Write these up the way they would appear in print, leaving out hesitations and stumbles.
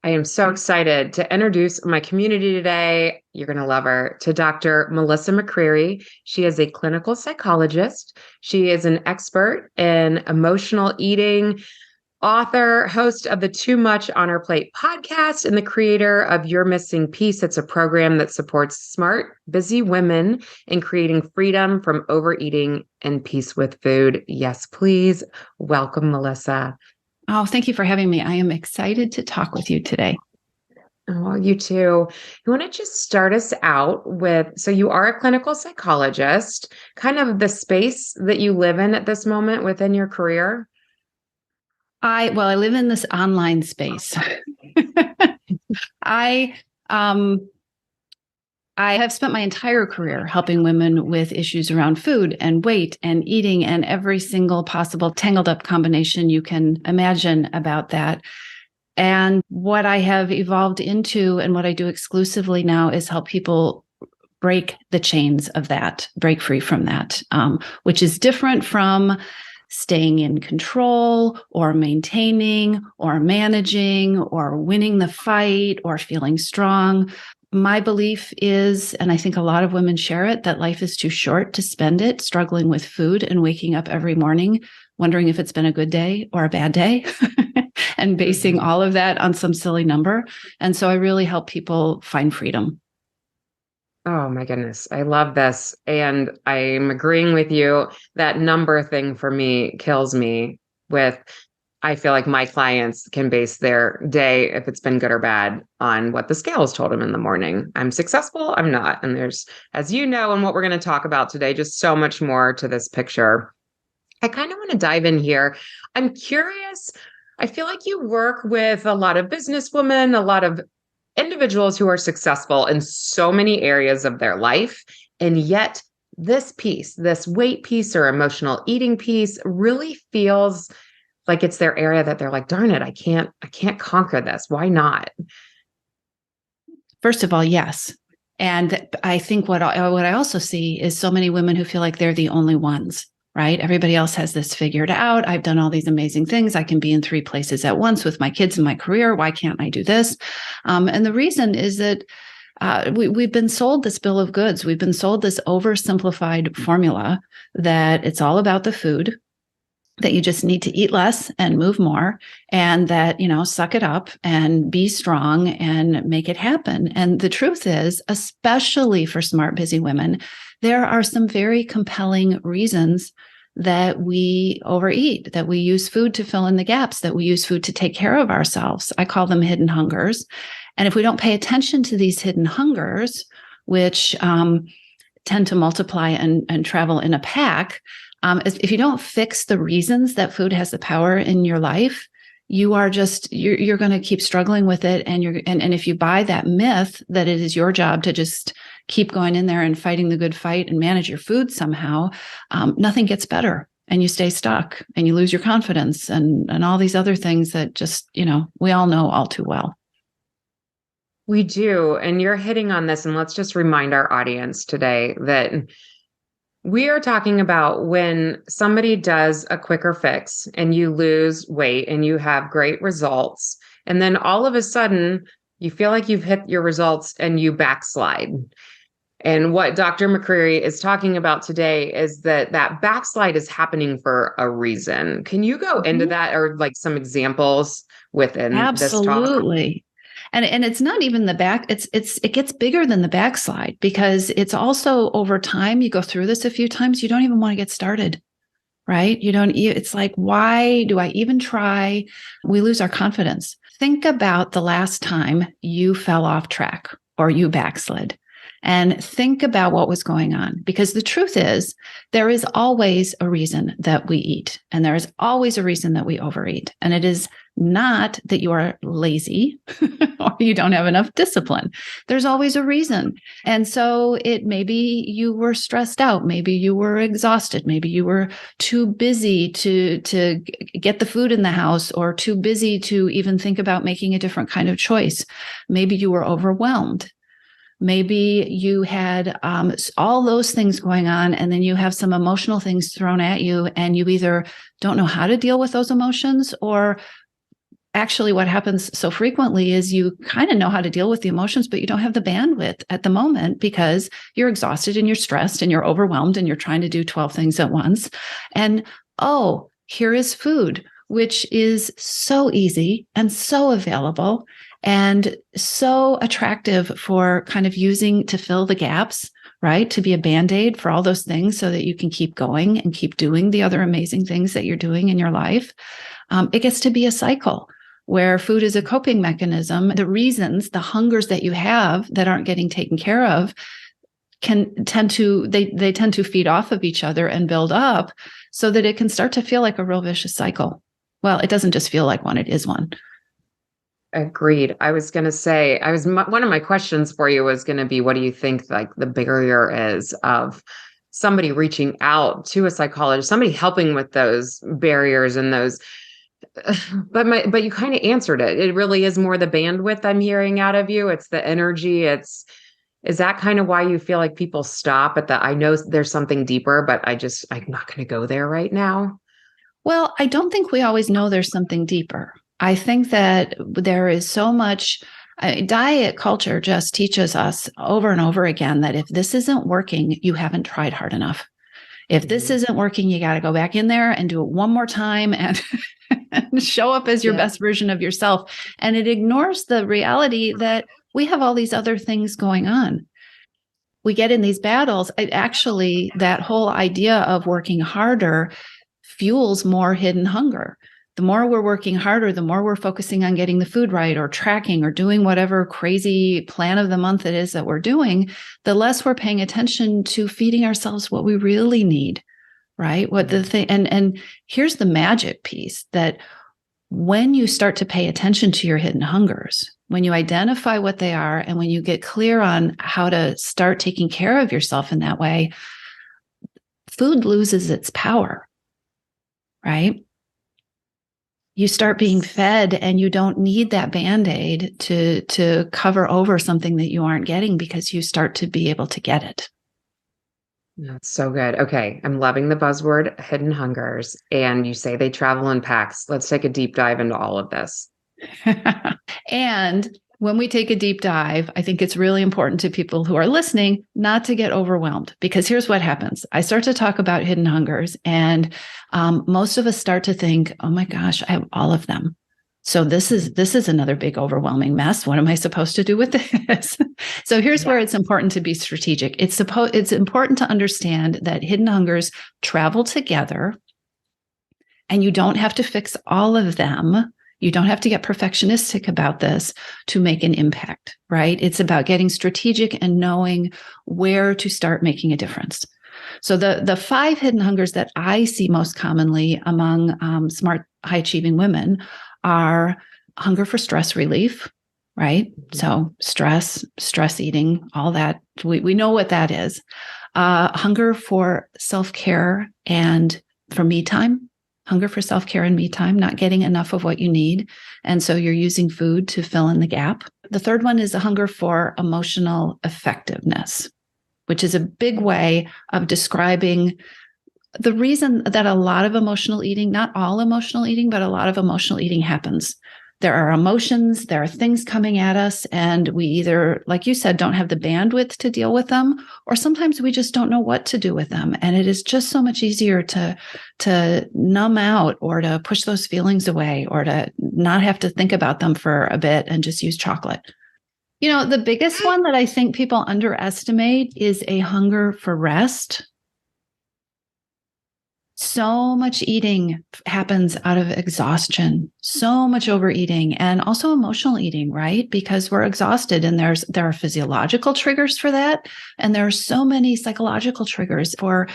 I am so excited to introduce my community today. You're going to love her, to Dr. Melissa McCreery. She is a clinical psychologist. She is an expert in emotional eating, author, host of the Too Much on Her Plate podcast, and the creator of You're Missing Peace. It's a program that supports smart, busy women in creating freedom from overeating and peace with food. Yes, please. Welcome, Melissa. Oh, thank you for having me. I am excited to talk with you today. Oh, you too. You want to just start us out with, so you are a clinical psychologist, kind of the space that you live in at this moment within your career? I live in this online space. I have spent my entire career helping women with issues around food and weight and eating and every single possible tangled up combination you can imagine about that. And what I have evolved into and what I do exclusively now is help people break the chains of that, break free from that, which is different from staying in control or maintaining or managing or winning the fight or feeling strong. My belief is, and I think a lot of women share it, that life is too short to spend it struggling with food and waking up every morning wondering if it's been a good day or a bad day and basing all of that on some silly number. And so I really help people find freedom. Oh my goodness. I love this. And I'm agreeing with you. That number thing for me kills me with, I feel like my clients can base their day, if it's been good or bad, on what the scales told them in the morning. I'm successful, I'm not. And there's, as you know, and what we're going to talk about today, just so much more to this picture. I kind of want to dive in here. I'm curious. I feel like you work with a lot of businesswomen, a lot of individuals who are successful in so many areas of their life. And yet this piece, this weight piece or emotional eating piece really feels like it's their area that they're like, darn it, I can't conquer this. Why not? First of all, yes. And I think what I also see is so many women who feel like they're the only ones, right? Everybody else has this figured out. I've done all these amazing things. I can be in 3 places at once with my kids and my career. Why can't I do this? And the reason is that we've been sold this bill of goods. We've been sold this oversimplified formula that it's all about the food, that you just need to eat less and move more, and that, suck it up and be strong and make it happen. And the truth is, especially for smart, busy women, there are some very compelling reasons that we overeat, that we use food to fill in the gaps, that we use food to take care of ourselves. I call them hidden hungers. And if we don't pay attention to these hidden hungers, which tend to multiply and travel in a pack, if you don't fix the reasons that food has the power in your life, you're going to keep struggling with it. And if you buy that myth that it is your job to just keep going in there and fighting the good fight and manage your food somehow, nothing gets better and you stay stuck and you lose your confidence and all these other things that just, we all know all too well. We do. And you're hitting on this. And let's just remind our audience today that we are talking about when somebody does a quicker fix and you lose weight and you have great results. And then all of a sudden, you feel like you've hit your results and you backslide. And what Dr. McCreery is talking about today is that backslide is happening for a reason. Can you go into that, or like some examples within this talk? Absolutely. And it's not even the back, it gets bigger than the backslide, because it's also over time, you go through this a few times, you don't even want to get started, right? It's like, why do I even try? We lose our confidence. Think about the last time you fell off track or you backslid, and think about what was going on. Because the truth is, there is always a reason that we eat, and there is always a reason that we overeat. And it is not that you are lazy or you don't have enough discipline. There's always a reason. And so maybe you were stressed out. Maybe you were exhausted. Maybe you were too busy to get the food in the house, or too busy to even think about making a different kind of choice. Maybe you were overwhelmed. Maybe you had all those things going on, and then you have some emotional things thrown at you, and you either don't know how to deal with those emotions, or actually what happens so frequently is you kind of know how to deal with the emotions, but you don't have the bandwidth at the moment because you're exhausted and you're stressed and you're overwhelmed and you're trying to do 12 things at once. And oh, here is food, which is so easy and so available and so attractive for kind of using to fill the gaps, right? To be a Band-Aid for all those things so that you can keep going and keep doing the other amazing things that you're doing in your life. It gets to be a cycle where food is a coping mechanism. The reasons, the hungers that you have that aren't getting taken care of can tend to, they tend to feed off of each other and build up so that it can start to feel like a real vicious cycle. Well, it doesn't just feel like one, it is one. Agreed. I was going to say, one of my questions for you was going to be, what do you think like the barrier is of somebody reaching out to a psychologist, somebody helping with those barriers and those, but you kind of answered it. It really is more the bandwidth I'm hearing out of you. It's the energy. Is that kind of why you feel like people stop at the, I know there's something deeper, but I'm not going to go there right now? Well, I don't think we always know there's something deeper. I think that there is so much diet culture just teaches us over and over again that if this isn't working, you haven't tried hard enough. If this isn't working, you got to go back in there and do it one more time and, and show up as your best version of yourself. And it ignores the reality that we have all these other things going on. We get in these battles. That whole idea of working harder fuels more hidden hunger. The more we're working harder, the more we're focusing on getting the food right or tracking or doing whatever crazy plan of the month it is that we're doing, the less we're paying attention to feeding ourselves what we really need, right? What the thing, and here's the magic piece that when you start to pay attention to your hidden hungers, when you identify what they are, and when you get clear on how to start taking care of yourself in that way, food loses its power, right? You start being fed and you don't need that Band-Aid to cover over something that you aren't getting because you start to be able to get it. That's so good. Okay. I'm loving the buzzword hidden hungers. And you say they travel in packs. Let's take a deep dive into all of this. And when we take a deep dive, I think it's really important to people who are listening not to get overwhelmed, because here's what happens. I start to talk about hidden hungers, and most of us start to think, oh my gosh, I have all of them. So this is another big overwhelming mess. What am I supposed to do with this? So here's where it's important to be strategic. It's important to understand that hidden hungers travel together, and you don't have to fix all of them. You don't have to get perfectionistic about this to make an impact, right? It's about getting strategic and knowing where to start making a difference. So the 5 hidden hungers that I see most commonly among smart, high-achieving women are hunger for stress relief, right? So stress eating, all that. We know what that is. Hunger for self-care and for me time. Hunger for self-care and me time, not getting enough of what you need. And so you're using food to fill in the gap. The third one is a hunger for emotional effectiveness, which is a big way of describing the reason that a lot of emotional eating, not all emotional eating, but a lot of emotional eating happens. There are emotions, there are things coming at us, and we either, like you said, don't have the bandwidth to deal with them, or sometimes we just don't know what to do with them. And it is just so much easier to numb out or to push those feelings away or to not have to think about them for a bit and just use chocolate. You know, the biggest one that I think people underestimate is a hunger for rest. So much eating happens out of exhaustion, so much overeating, and also emotional eating, right? Because we're exhausted, and there are physiological triggers for that, and there are so many psychological triggers for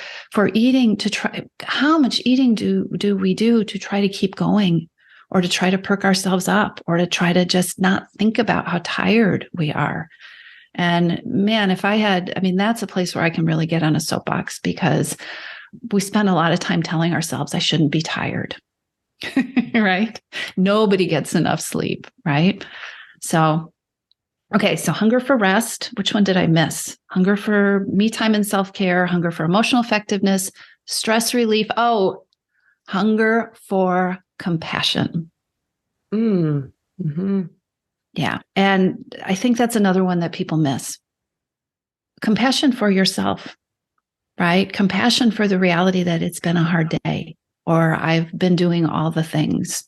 eating. To try, how much eating do we do to try to keep going, or to try to perk ourselves up, or to try to just not think about how tired we are? And man, that's a place where I can really get on a soapbox, because we spend a lot of time telling ourselves, I shouldn't be tired, right? Nobody gets enough sleep, right? So, okay, so hunger for rest. Which one did I miss? Hunger for me time and self-care, hunger for emotional effectiveness, stress relief. Oh, hunger for compassion. Mm. Hmm. Yeah. And I think that's another one that people miss. Compassion for yourself, right? Compassion for the reality that it's been a hard day or I've been doing all the things,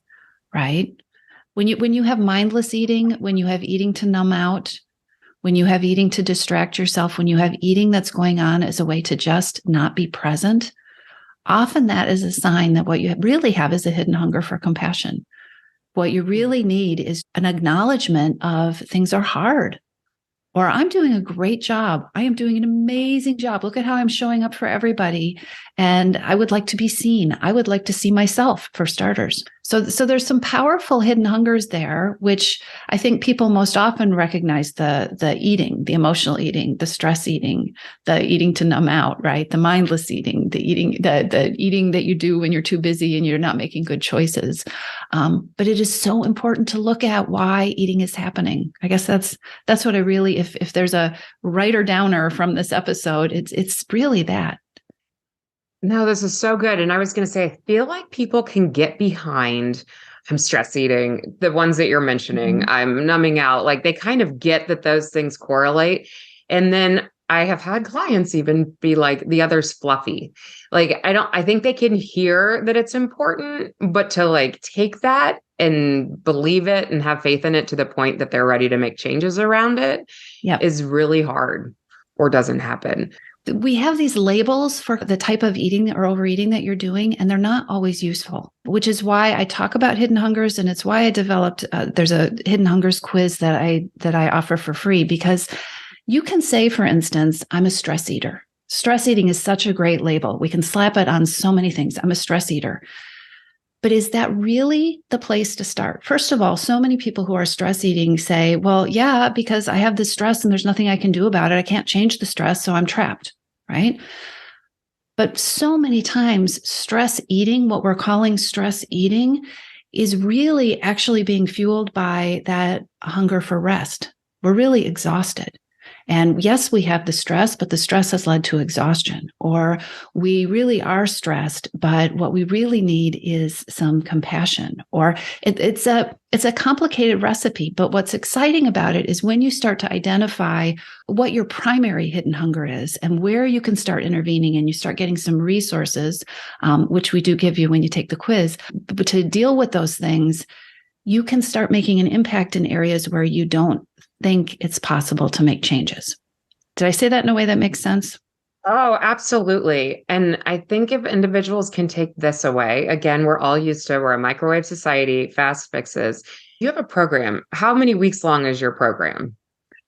right? When you have mindless eating, when you have eating to numb out, when you have eating to distract yourself, when you have eating that's going on as a way to just not be present, often that is a sign that what you really have is a hidden hunger for compassion. What you really need is an acknowledgement of things are hard. Or I'm doing a great job. I am doing an amazing job. Look at how I'm showing up for everybody. And I would like to be seen. I would like to see myself for starters. So there's some powerful hidden hungers there, which I think people most often recognize the eating, the emotional eating, the stress eating, the eating to numb out, right? The mindless eating, the eating that you do when you're too busy and you're not making good choices. But it is so important to look at why eating is happening. I guess that's what I really, if there's a writer downer from this episode, it's really that. No, this is so good. And I was going to say, I feel like people can get behind, I'm stress eating, the ones that you're mentioning, Mm-hmm. I'm numbing out. Like they kind of get that those things correlate. And then I have had clients even be like, the other's fluffy. Like, I think they can hear that it's important, but to like take that and believe it and have faith in it to the point that they're ready to make changes around it Yep. is really hard or doesn't happen. We have these labels for the type of eating or overeating that you're doing, and they're not always useful, which is why I talk about hidden hungers. And it's why I developed, there's a hidden hungers quiz that I offer for free, because you can say, for instance, I'm a stress eater. Stress eating is such a great label. We can slap it on so many things. I'm a stress eater. But is that really the place to start? First of all, so many people who are stress eating say, well, yeah, because I have this stress and there's nothing I can do about it. I can't change the stress, so I'm trapped, right? But so many times, stress eating, what we're calling stress eating, is really actually being fueled by that hunger for rest. We're really exhausted. And yes, we have the stress, but the stress has led to exhaustion. Or we really are stressed, but what we really need is some compassion. Or it's a complicated recipe. But what's exciting about it is when you start to identify what your primary hidden hunger is and where you can start intervening, and you start getting some resources, which we do give you when you take the quiz. But to deal with those things, you can start making an impact in areas where you don't think it's possible to make changes. Did I say that in a way that makes sense? Oh, absolutely. And I think if individuals can take this away, again, we're a microwave society, fast fixes. You have a program. How many weeks long is your program?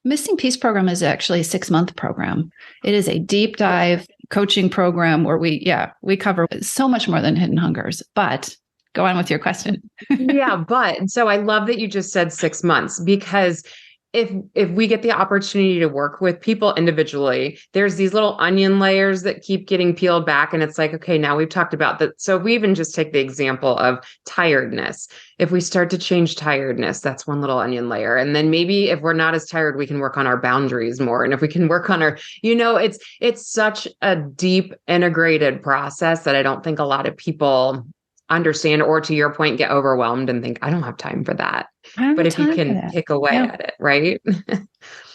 Missing Peace program is actually a 6-month program. It is a deep dive coaching program where we cover so much more than hidden hungers. But go on with your question. Yeah, but so I love that you just said 6 months, because if we get the opportunity to work with people individually, there's these little onion layers that keep getting peeled back. And it's like, okay, now we've talked about that. So if we even just take the example of tiredness. If we start to change tiredness, that's one little onion layer. And then maybe if we're not as tired, we can work on our boundaries more. And if we can work on it's such a deep integrated process that I don't think a lot of people understand, or to your point, get overwhelmed and think, I don't have time for that. I don't But have if you time for can that. pick away Yeah. at it, right?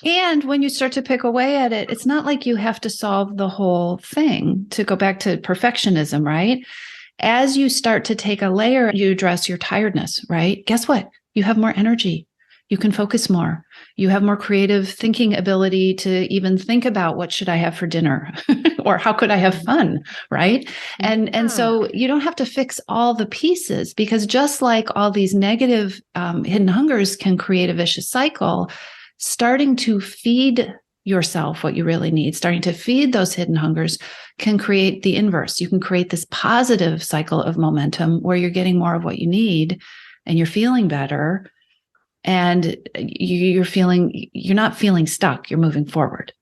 And when you start to pick away at it, it's not like you have to solve the whole thing, to go back to perfectionism, right? As you start to take a layer, you address your tiredness, right? Guess what? You have more energy. You can focus more. You have more creative thinking ability to even think about what should I have for dinner or how could I have fun, right? And Yeah. so you don't have to fix all the pieces, because just like all these negative hidden hungers can create a vicious cycle, starting to feed yourself what you really need, starting to feed those hidden hungers can create the inverse. You can create this positive cycle of momentum where you're getting more of what you need and you're feeling better, and you're not feeling stuck, you're moving forward.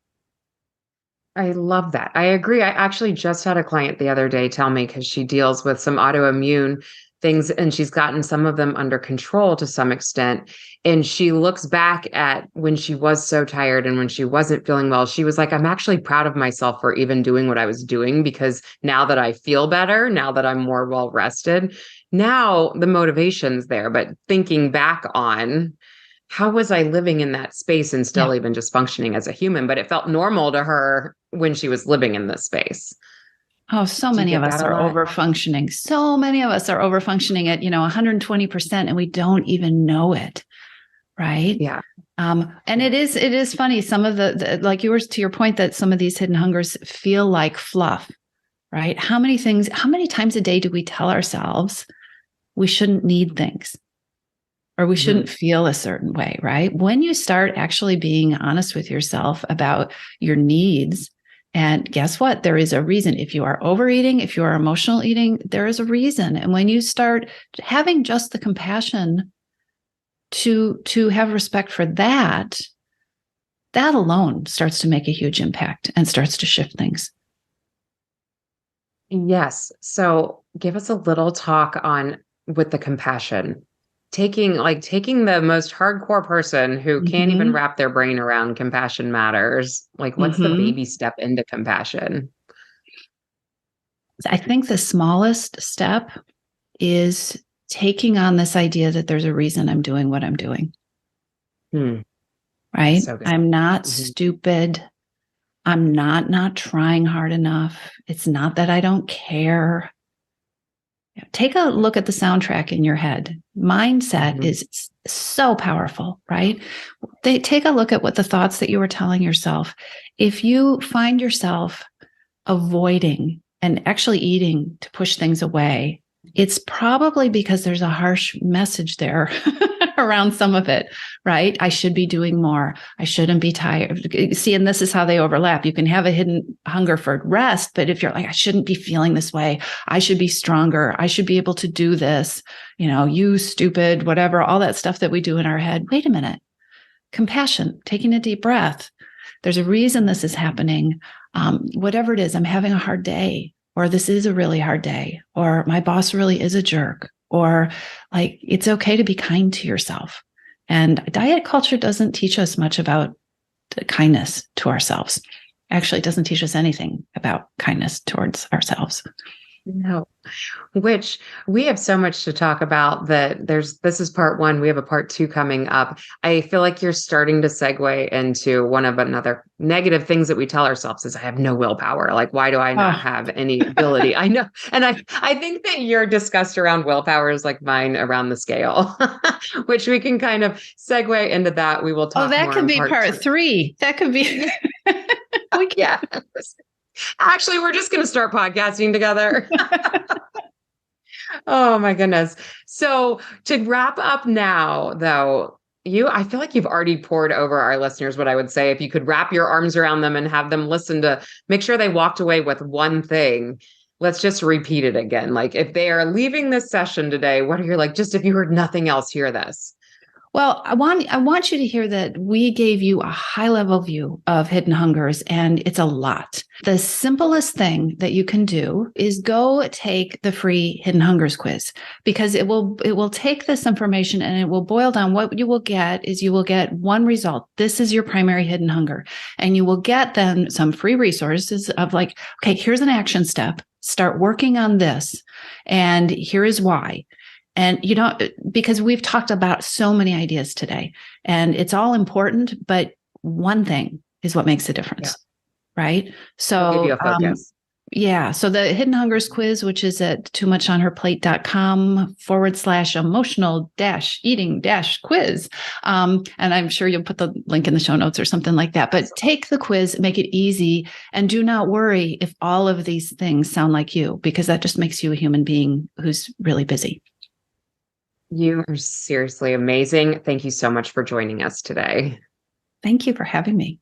I love that. I agree. I actually just had a client the other day tell me, because she deals with some autoimmune things and she's gotten some of them under control to some extent. And she looks back at when she was so tired and when she wasn't feeling well. She was like, I'm actually proud of myself for even doing what I was doing, because now that I feel better, now that I'm more well rested, Now the motivation's there, but thinking back on how was I living in that space and Yeah. still even just functioning as a human? But it felt normal to her when she was living in this space. Oh, so Do you many of get that us a are lot? over functioning. So many of us are over functioning at, 120%, and we don't even know it. Right. Yeah. And Yeah. it is funny. Some of like yours, to your point, that some of these hidden hungers feel like fluff, right? How many times a day do we tell ourselves we shouldn't need things or we Mhm. shouldn't feel a certain way, right? When you start actually being honest with yourself about your needs, and guess what? There is a reason. If you are overeating, if you are emotional eating, there is a reason. And when you start having just the compassion to have respect for that, that alone starts to make a huge impact and starts to shift things. Yes. So give us a little talk on with the compassion. Taking the most hardcore person who can't even Mm-hmm. wrap their brain around compassion matters. Like, what's the Mm-hmm. baby step into compassion? I think the smallest step is taking on this idea that there's a reason I'm doing what I'm doing, Hmm. right? So good. I'm not Mhm. stupid. I'm not trying hard enough. It's not that I don't care. Take a look at the soundtrack in your head. Mindset Mhm. is so powerful, right? They take a look at what the thoughts that you were telling yourself. If you find yourself avoiding and actually eating to push things away, it's probably because there's a harsh message there around some of it, right? I should be doing more. I shouldn't be tired. See, and this is how they overlap. You can have a hidden hunger for rest, but if you're like, I shouldn't be feeling this way, I should be stronger, I should be able to do this, you stupid, whatever, all that stuff that we do in our head. Wait a minute. Compassion, taking a deep breath. There's a reason this is happening. Whatever it is, I'm having a hard day, or this is a really hard day, or my boss really is a jerk, or like it's okay to be kind to yourself. And diet culture doesn't teach us much about kindness to ourselves. Actually, it doesn't teach us anything about kindness towards ourselves. No. Which we have so much to talk about that this is part one. We have a part two coming up. I feel like you're starting to segue into one of another negative things that we tell ourselves is I have no willpower. Like, why do I not Oh, have any ability? I know. And I think that your disgust around willpower is like mine around the scale, which we can kind of segue into that. We will oh, talk that more could in be part part two. three. That could be. we can. Yeah. Actually, we're just going to start podcasting together. Oh my goodness. So to wrap up now, though, I feel like you've already poured over our listeners what I would say if you could wrap your arms around them and have them listen to make sure they walked away with one thing. Let's just repeat it again. Like if they are leaving this session today, what are you like, just if you heard nothing else, hear this. Well, I want you to hear that we gave you a high level view of hidden hungers, and it's a lot. The simplest thing that you can do is go take the free hidden hungers quiz, because it will take this information and it will boil down. What you will get is you will get one result. This is your primary hidden hunger, and you will get then some free resources of like, okay, here's an action step. Start working on this, and here is why. And because we've talked about so many ideas today, and it's all important, but one thing is what makes a Yeah. difference, right? It'll give you So, a focus. yeah. So the Hidden Hungers quiz, which is at toomuchonherplate.com/emotional eating quiz. And I'm sure you'll put the link in the show notes or something like that. But take the quiz, make it easy, and do not worry if all of these things sound like you, because that just makes you a human being who's really busy. You are seriously amazing. Thank you so much for joining us today. Thank you for having me.